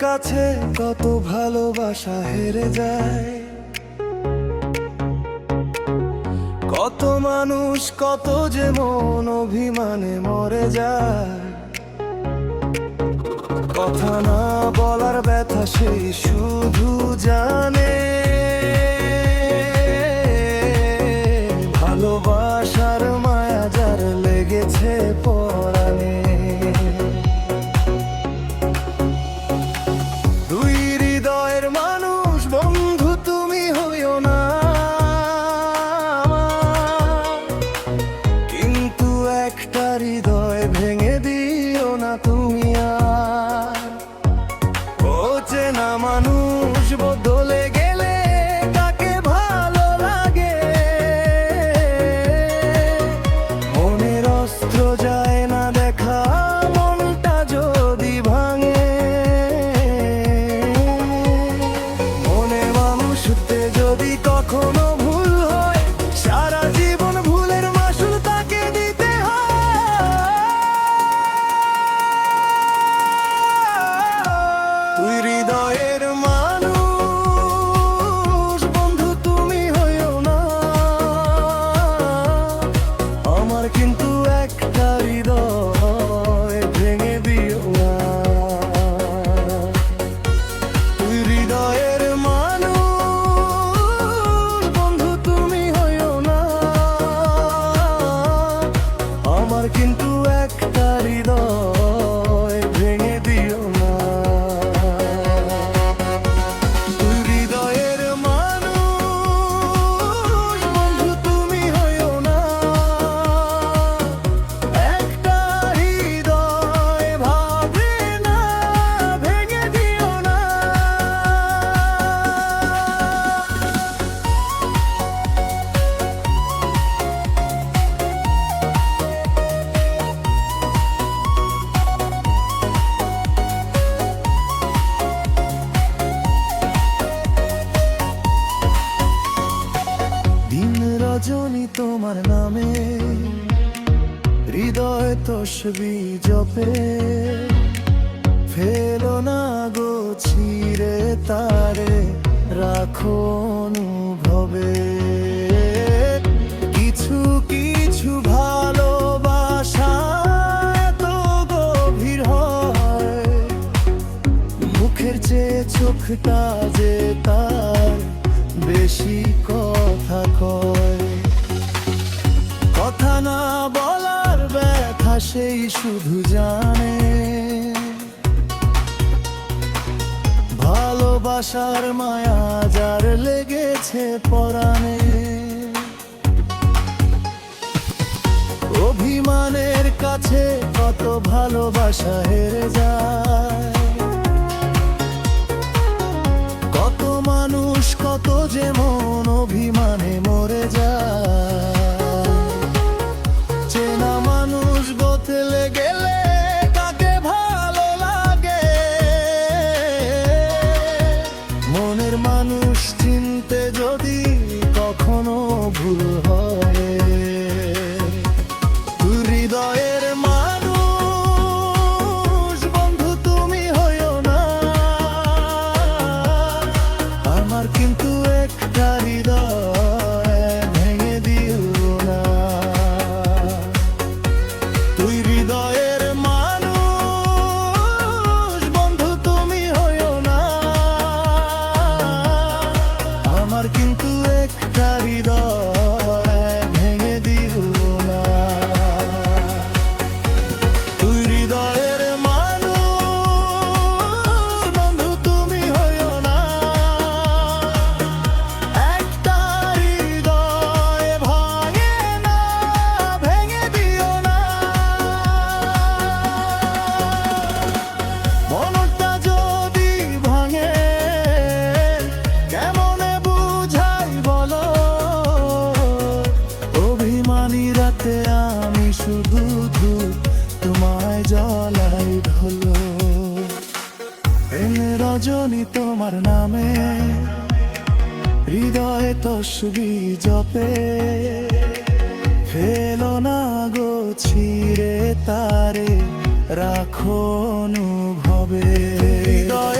কাছে কত ভালোবাসা হেরে যায়, কত মানুষ কত যে মন অভিমানে মরে যায়। কথা না বলার ব্যথা সেই শুধু জানে, ভালোবাসার মায়া যার লেগেছে পরাণে। দুই হৃদয়ের মানুষ বন্ধু তুমি হইও না আমার, কিন্তু একটা হৃদয় ভেঙে দিও না তুমি আর। অচেনা মানুষ বদলে গেলে তাকে ভালো লাগে, মনের অস্ত্র যায় না দেখা মনটা যদি ভাঙে। মনে মানুষতে যদি কখনো ভুল হয়, সারা জীবন ভুলের মাসুল তাকে দিতে হয়। তুই হৃদয়ের মানুষ বন্ধু তুমি হইও না আমার, কিন্তু একটা হৃদয় ভেঙে দিও না। তুই হৃদয়ের মানুষ বন্ধু তুমি হইও না আমার, কিন্তু একটা হৃদয় ভেঙে দিও না। তুই হৃদয়ের মানুষ বন্ধু তুমি হইও না, একটা হৃদয় ভাবে না ভেঙে দিও না। দিন রজনী তোমার নামে হৃদয় তসবি জপে, ফেলো না গো ছিঁড়ে তারে রাখো অনুভবে। কিছু কিছু ভালোবাসা এত গভীর হয়, মুখের চেয়ে চোখটা যে তার বেশি কথা কয়। কথা না বলার ব্যথা সেই শুধু জানে, ভালোবাসার মায়া যার লেগেছে পরাণে। অভিমানের কাছে কত ভালোবাসা হেরে যায়, কত মানুষ কত যে মন অভিমানে মরে যায়। চেনা মানুষ বদলে গেলে তাকে ভালো লাগে, মনের মানুষ চিনতে যদি কখনো ভুল হয়। তুই হৃদয়ের মানুষ বন্ধু তুমি হইও না আমার, কিন্তু একটা হৃদয় ভেঙে দিও না। তুই হৃদয়ের মানুষ বন্ধু তুমি হইও না আমার, কিন্তু একটা হৃদয় ভেঙে দিও না। তুই হৃদয়ের মানুষ বন্ধু তুমি হইও না, একটা হৃদয় ভাঙে না ভেঙে দিও না। মনটা যদি ভাঙে কেমনে বুঝাই বলো, অভিমানী রাতে আমি শুধু তোমায় জ্বালাই হলো। রজনী তোমার নামে হৃদয়ে তসবি জপে, ফেলো না গো ছিঁড়ে তারে রাখো অনুভবে। হৃদয়